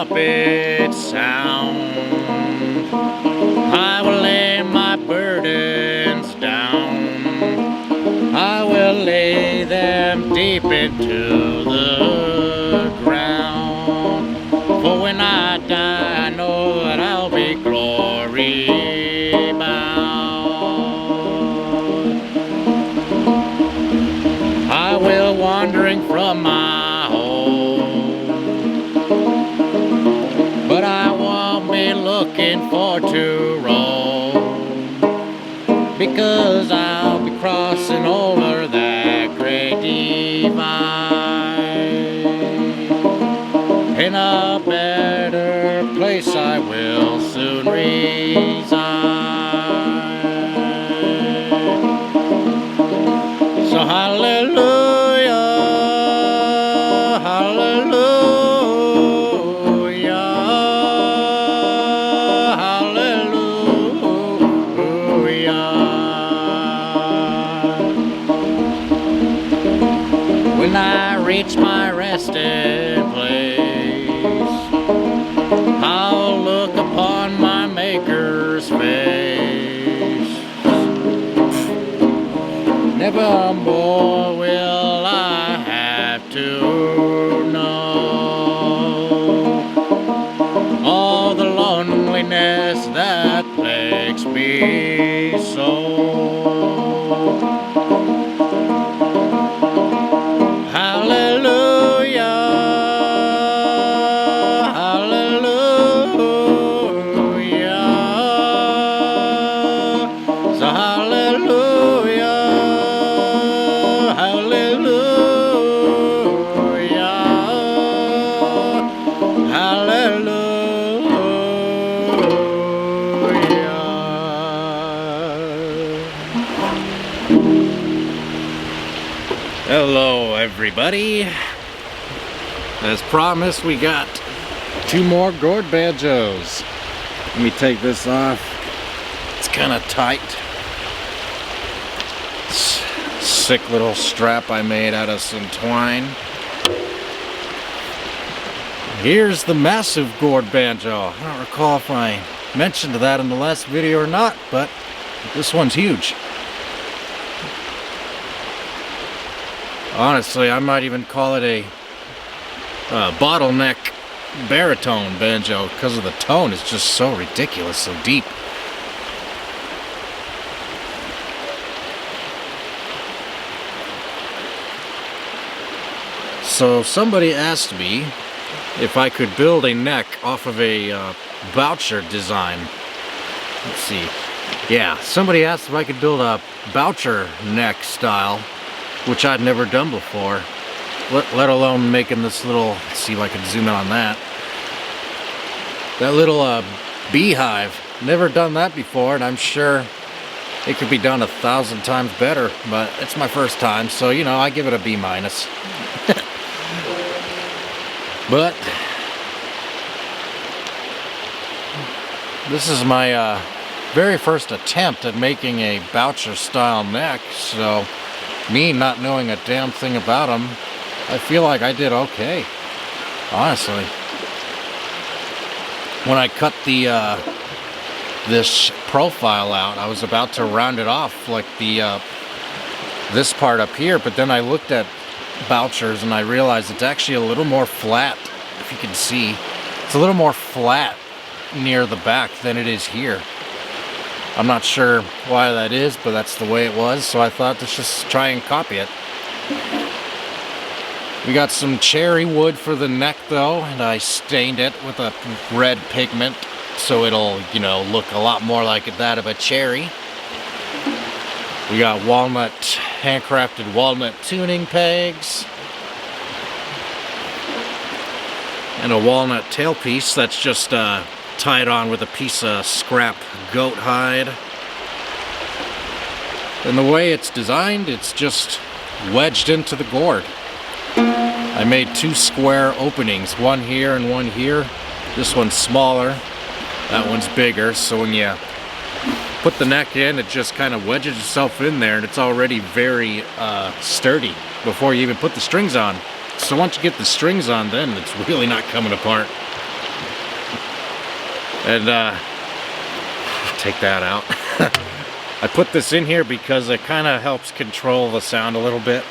trumpet sound, I will lay my burdens down. I will lay them deep into the ground. For when I die, I know that I'll be glory bound. I will wandering from my home, but I won't be looking for to roam, because I'll be crossing over that great divide. In a better place I will soon reside. So hallelujah, hallelujah, hallelujah. When I reach my resting place, I'll look upon my Maker's face. Never more will I have to know all the loneliness that plagues me so. Hallelujah, hallelujah. So hallelujah, hallelujah, hallelujah. Hello everybody. As promised, we got 2 more Gourd Banjos. Let me take this off. It's kind of tight. Sick little strap I made out of some twine. Here's the massive Gourd Banjo. I don't recall if I mentioned that in the last video or not, but this one's huge. Honestly, I might even call it a bottleneck baritone banjo because of the tone is just so ridiculous, so deep. So somebody asked me if I could build a neck off of a Boucher design. Let's see. Yeah, somebody asked if I could build a Boucher neck style, which I'd never done before, let alone making this little, let's see if I can zoom in on that. That little beehive. Never done that before, and I'm sure it could be done 1,000 times better, but it's my first time, so you know, I give it a B-. But this is my very first attempt at making a Boucher style neck, so me not knowing a damn thing about them, I feel like I did okay, honestly. When I cut the this profile out, I was about to round it off like the this part up here, but then I looked at Boucher's and I realized it's actually a little more flat. If you can see, it's a little more flat near the back than it is here. I'm not sure why that is, but that's the way it was, so I thought let's just try and copy it. We got some cherry wood for the neck though, and I stained it with a red pigment so it'll, you know, look a lot more like that of a cherry. We got walnut, handcrafted walnut tuning pegs, and a walnut tailpiece that's just tied on with a piece of scrap goat hide. And the way it's designed, it's just wedged into the gourd. I made 2 square openings, one here and one here. This one's smaller, that one's bigger, so when you put the neck in, it just kind of wedges itself in there, and it's already very sturdy before you even put the strings on. So once you get the strings on, then it's really not coming apart. And take that out. I put this in here because it kind of helps control the sound a little bit.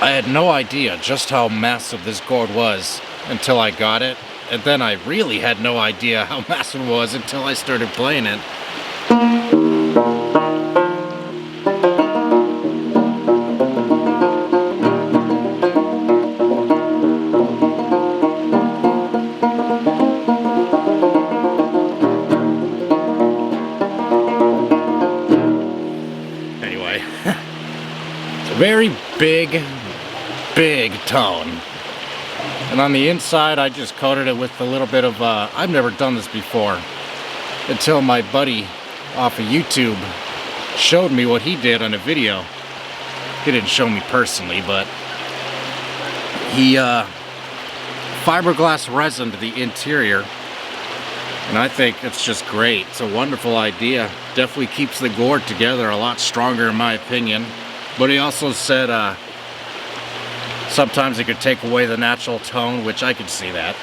I had no idea just how massive this gourd was until I got it, and then I really had no idea how massive it was until I started playing it. Anyway, it's a very big tone. And on the inside I just coated it with a little bit of, I've never done this before until my buddy off of YouTube showed me what he did on a video. He didn't show me personally, but he fiberglass resined the interior, and I think it's just great. It's a wonderful idea. Definitely keeps the gourd together a lot stronger in my opinion. But he also said sometimes it could take away the natural tone, which I could see that.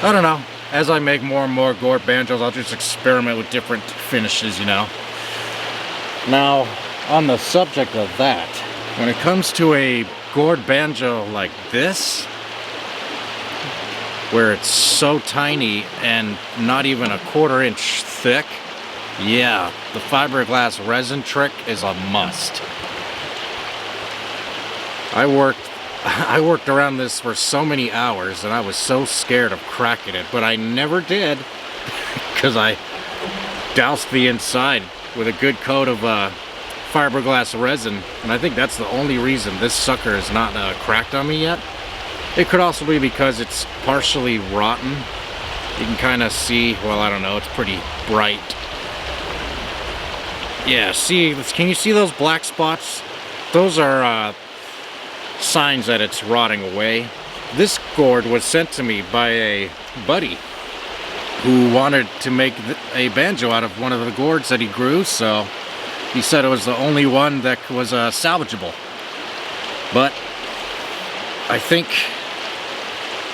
I don't know. As I make more and more gourd banjos, I'll just experiment with different finishes, you know. Now, on the subject of that, when it comes to a gourd banjo like this, where it's so tiny and not even a 1/4 inch thick, yeah, the fiberglass resin trick is a must. I worked around this for so many hours and I was so scared of cracking it, but I never did because I doused the inside with a good coat of fiberglass resin, and I think that's the only reason this sucker is not cracked on me yet. It could also be because it's partially rotten. You can kind of see, well, I don't know, it's pretty bright. Yeah, see, can you see those black spots? Those are signs that it's rotting away. This gourd was sent to me by a buddy who wanted to make a banjo out of one of the gourds that he grew, so he said it was the only one that was salvageable. But I think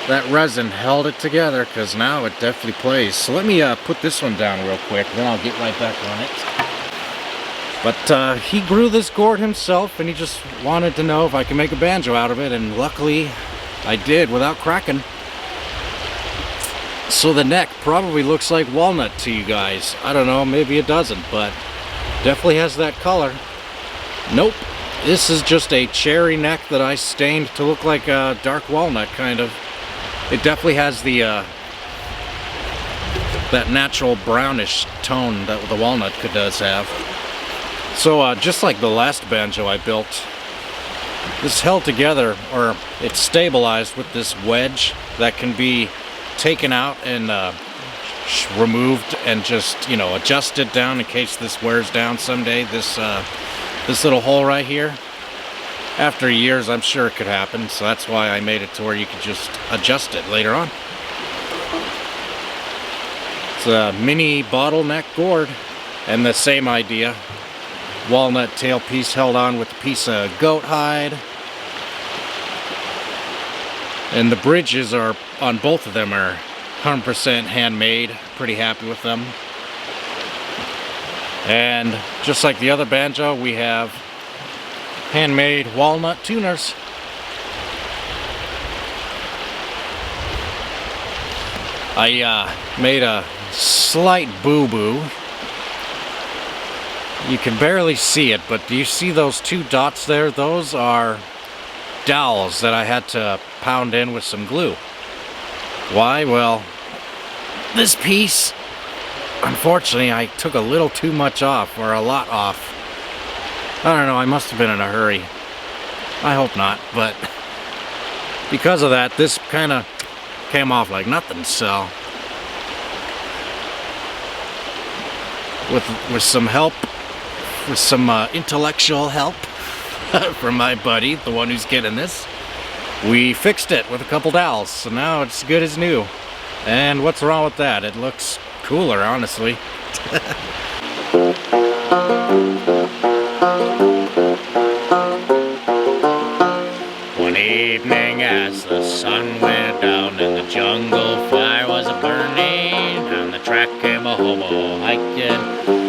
that resin held it together, because now it definitely plays. So let me put this one down real quick, then I'll get right back on it. But he grew this gourd himself, and he just wanted to know if I could make a banjo out of it, and luckily I did without cracking. So the neck probably looks like walnut to you guys. I don't know, maybe it doesn't, but definitely has that color. Nope, this is just a cherry neck that I stained to look like a dark walnut, kind of. It definitely has the that natural brownish tone that the walnut does have. So just like the last banjo I built, this held together, or it's stabilized with this wedge that can be taken out and removed and just, you know, adjusted down in case this wears down someday. This little hole right here. After years, I'm sure it could happen, so that's why I made it to where you could just adjust it later on. It's a mini bottleneck gourd, and the same idea. Walnut tailpiece held on with a piece of goat hide. And the bridges are, on both of them, are 100% handmade. Pretty happy with them. And just like the other banjo, we have handmade walnut tuners. I made a slight boo-boo. You can barely see it, but do you see those two dots there? Those are dowels that I had to pound in with some glue. Why? Well, this piece, unfortunately, I took a little too much off, or a lot off. I don't know, I must have been in a hurry. I hope not, but because of that, this kind of came off like nothing, so with some help, with some intellectual help from my buddy, the one who's getting this, we fixed it with a couple dowels, so now it's good as new. And what's wrong with that? It looks cooler, honestly. One evening as the sun went down and the jungle fire was go hiking.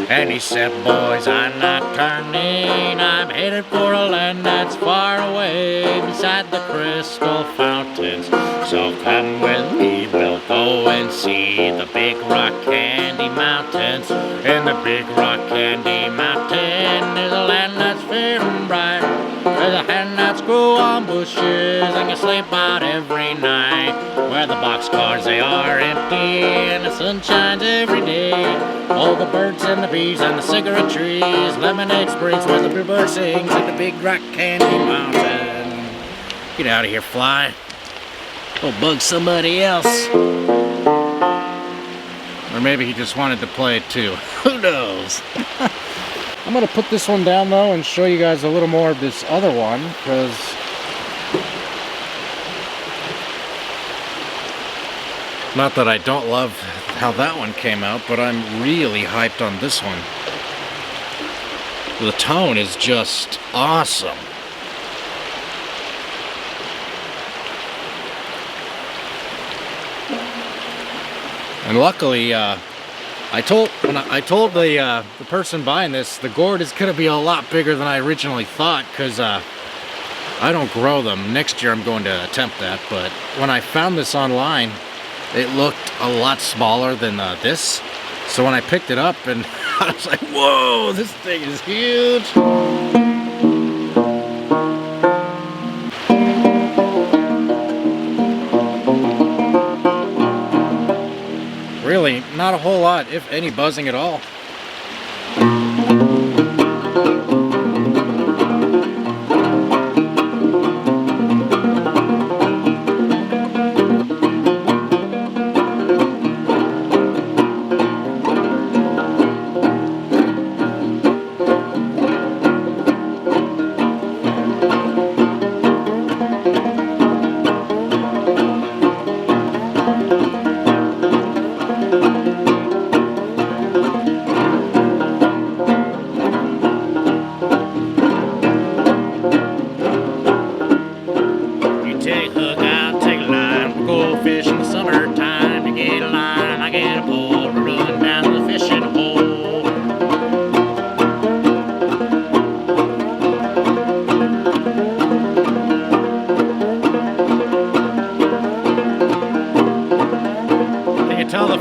And he said, boys, I'm not turning. I'm headed for a land that's far away beside the crystal fountains. So come with me, we'll go and see the big rock candy mountains. In the big rock candy mountain, there's a land that's fair and bright. There's a hand that's grow on bushes and can sleep out every night. Where the boxcars, they are empty and the sun shines every day. All the birds and the bees and the cigarette trees, lemonade springs where the bluebird sings in the big rock candy mountain. Get out of here, fly. Go bug somebody else. Or maybe he just wanted to play it too. Who knows? I'm going to put this one down though and show you guys a little more of this other one, because not that I don't love how that one came out, but I'm really hyped on this one. The tone is just awesome. And luckily, I told the person buying this, the gourd is going to be a lot bigger than I originally thought, because I don't grow them. Next year I'm going to attempt that, but when I found this online, it looked a lot smaller than this. So when I picked it up, and I was like, whoa, this thing is huge. Really, not a whole lot, if any, buzzing at all.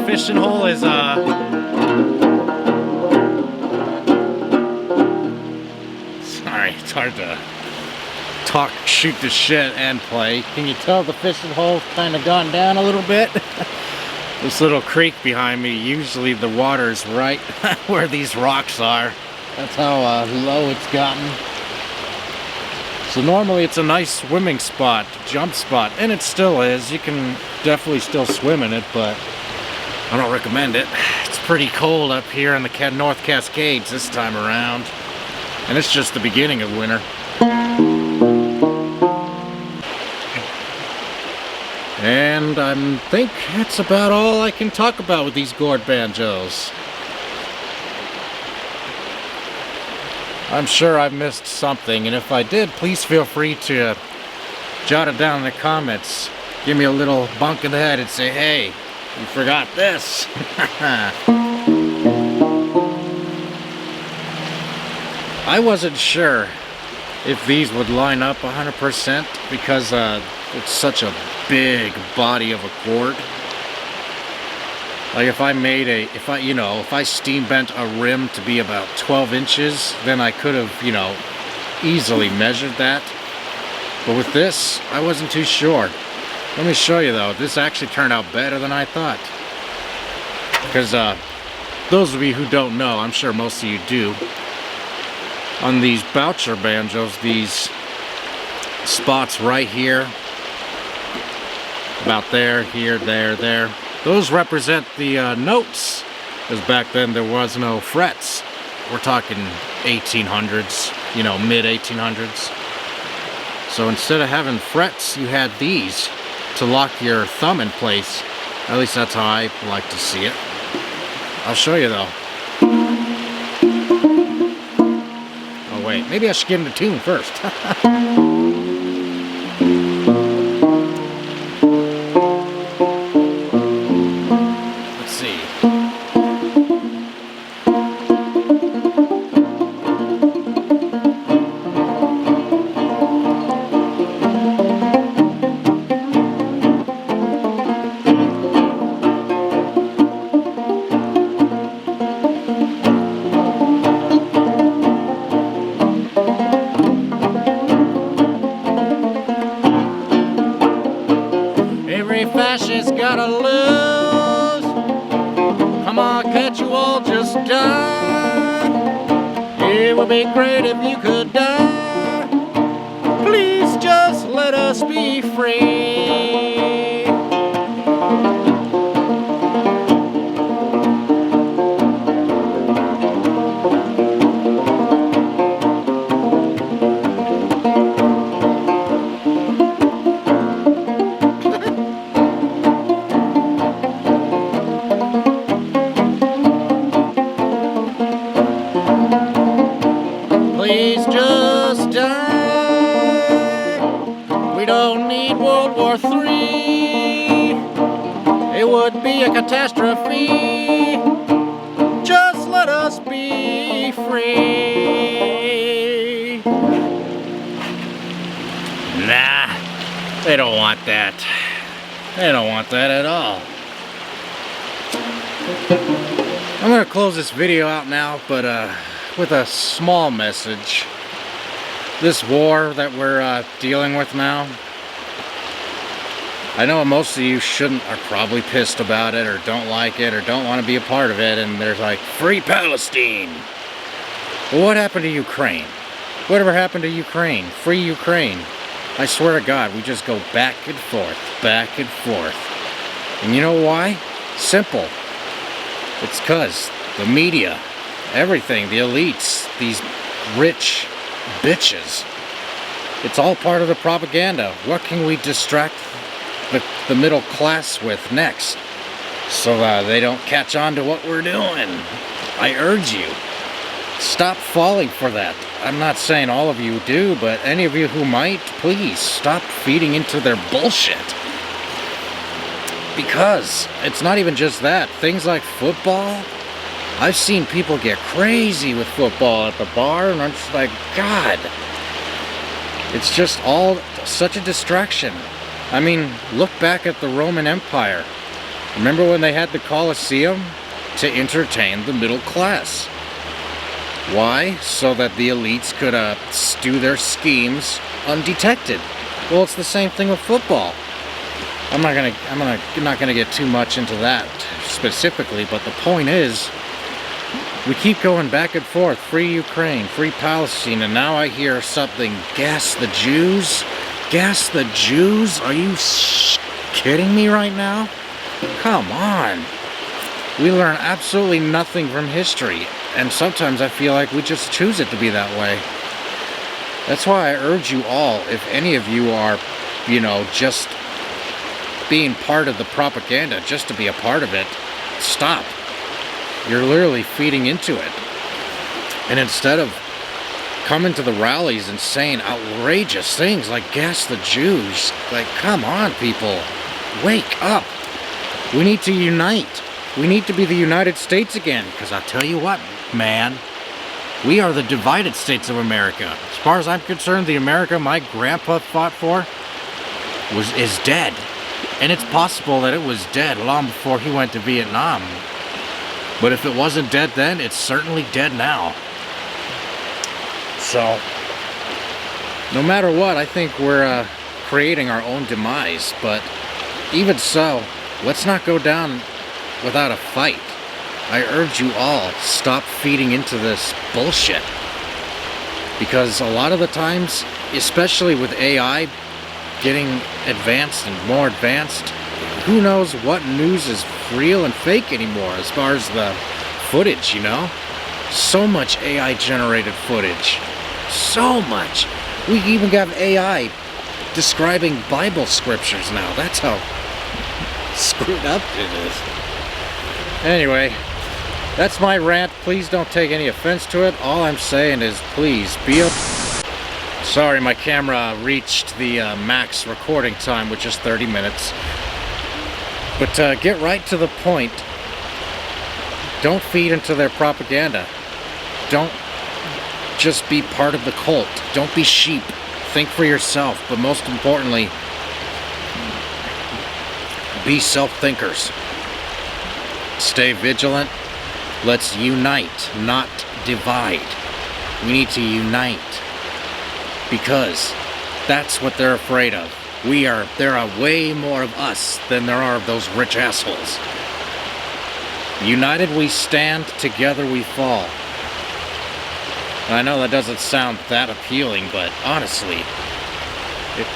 Fishing hole is sorry, it's hard to talk, shoot the shit and play. Can you tell the fishing hole's kind of gone down a little bit? This little creek behind me, usually the water's right where these rocks are. That's how low it's gotten. So normally it's a nice swimming spot, jump spot, and it still is. You can definitely still swim in it, but I don't recommend it. It's pretty cold up here in the North Cascades this time around. And it's just the beginning of winter. And I think that's about all I can talk about with these gourd banjos. I'm sure I've missed something, and if I did, please feel free to jot it down in the comments. Give me a little bunk in the head and say, hey, you forgot this. I wasn't sure if these would line up 100% because it's such a big body of a gourd. Like if I steam bent a rim to be about 12 inches, then I could have, easily measured that. But with this, I wasn't too sure. Let me show you though, this actually turned out better than I thought. Because those of you who don't know, I'm sure most of you do, on these Boucher banjos, these spots right here, about there, here, there, those represent the notes. Because back then there was no frets. We're talking 1800s, mid 1800s. So instead of having frets, you had these to lock your thumb in place. At least that's how I like to see it. I'll show you though. Oh wait, maybe I should get into tune first. Let's see. die. It would be great if you could die. Please just let us be free. Please just die. We don't need World War III. It would be a catastrophe. Just let us be free. Nah, they don't want that. They don't want that at all. I'm gonna close this video out now, but with a small message. This war that we're dealing with now, I know most of you are probably pissed about it, or don't like it, or don't want to be a part of it, and there's like, free Palestine! Well, what happened to Ukraine? Whatever happened to Ukraine? Free Ukraine. I swear to God, we just go back and forth, back and forth. And you know why? Simple. It's 'cause the media, everything, the elites, these rich bitches, it's all part of the propaganda. What can we distract the middle class with next, so they don't catch on to what we're doing? I urge you, stop falling for that. I'm not saying all of you do, but any of you who might, please stop feeding into their bullshit. Because it's not even just that. Things like football, I've seen people get crazy with football at the bar, and I'm just like, God, it's just all such a distraction. I mean, look back at the Roman Empire. Remember when they had the Colosseum? To entertain the middle class. Why? So that the elites could stew their schemes undetected. Well, it's the same thing with football. I'm not gonna get too much into that specifically, but the point is, we keep going back and forth. Free Ukraine, free Palestine, and now I hear something, gas the Jews? Gas the Jews? Are you kidding me right now? Come on. We learn absolutely nothing from history, and sometimes I feel like we just choose it to be that way. That's why I urge you all, if any of you are, just being part of the propaganda, just to be a part of it, stop. You're literally feeding into it. And instead of coming to the rallies and saying outrageous things like gas the Jews, like, come on, people, wake up. We need to unite. We need to be the United States again, because I'll tell you what, man, we are the divided states of America. As far as I'm concerned, the America my grandpa fought for is dead. And it's possible that it was dead long before he went to Vietnam. But if it wasn't dead then, it's certainly dead now. So, no matter what, I think we're creating our own demise. But even so, let's not go down without a fight. I urge you all, stop feeding into this bullshit. Because a lot of the times, especially with AI getting advanced and more advanced, who knows what news is real and fake anymore as far as the footage, So much AI generated footage. So much. We even got AI describing Bible scriptures now. That's how screwed up it is. Anyway, that's my rant. Please don't take any offense to it. All I'm saying is, please be a... Sorry, my camera reached the max recording time, which is 30 minutes. But get right to the point. Don't feed into their propaganda. Don't just be part of the cult. Don't be sheep. Think for yourself. But most importantly, be self-thinkers. Stay vigilant. Let's unite, not divide. We need to unite. Because that's what they're afraid of. There are way more of us than there are of those rich assholes. United we stand, together we fall. And I know that doesn't sound that appealing, but honestly,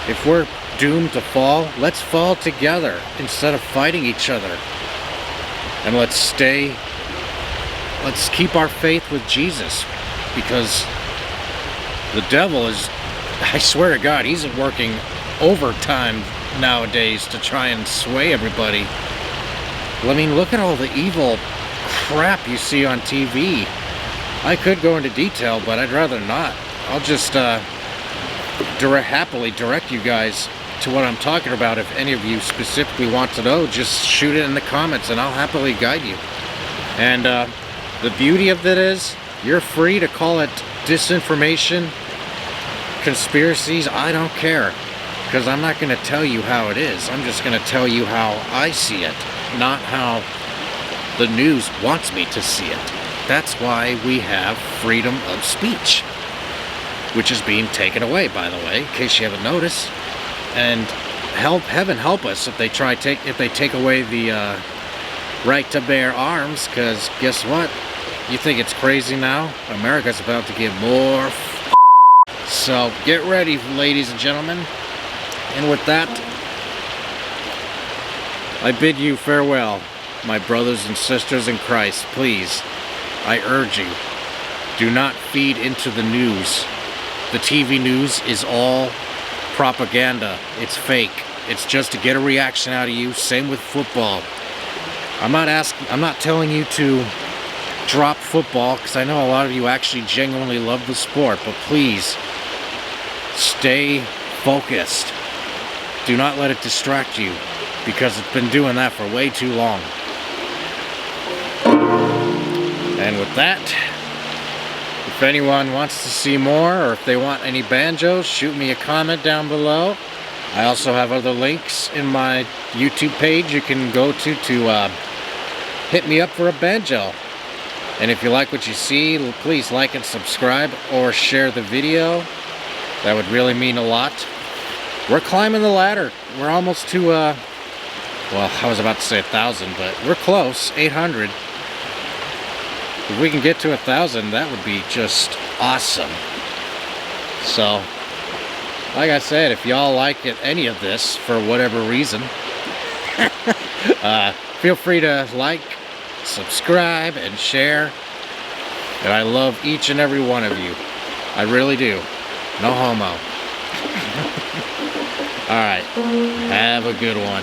if we're doomed to fall, let's fall together instead of fighting each other. And let's keep our faith with Jesus, because the devil is, I swear to God, he's working overtime nowadays to try and sway everybody. I mean, look at all the evil crap you see on TV. I could go into detail, but I'd rather not. I'll just happily direct you guys to what I'm talking about. If any of you specifically want to know, just shoot it in the comments and I'll happily guide you. And the beauty of it is, you're free to call it disinformation, conspiracies, I don't care. Because I'm not going to tell you how it is. I'm just going to tell you how I see it, not how the news wants me to see it. That's why we have freedom of speech, which is being taken away, by the way, in case you haven't noticed. And heaven help us if they take away the right to bear arms, because guess what? You think it's crazy now? America's about to get more so get ready, ladies and gentlemen. And with that, I bid you farewell, my brothers and sisters in Christ. Please, I urge you, do not feed into the news. The TV news is all propaganda. It's fake. It's just to get a reaction out of you. Same with football. I'm not telling you to drop football, because I know a lot of you actually genuinely love the sport, but please stay focused. Do not let it distract you, because it's been doing that for way too long. And with that, if anyone wants to see more, or if they want any banjos, shoot me a comment down below. I also have other links in my YouTube page you can go to hit me up for a banjo. And if you like what you see, please like and subscribe or share the video. That would really mean a lot. We're climbing the ladder. We're almost to, well, I was about to say 1,000, but we're close, 800. If we can get to 1,000, that would be just awesome. So, like I said, if y'all like any of this for whatever reason, feel free to like, subscribe, and share. And I love each and every one of you. I really do. No homo. Alright, have a good one.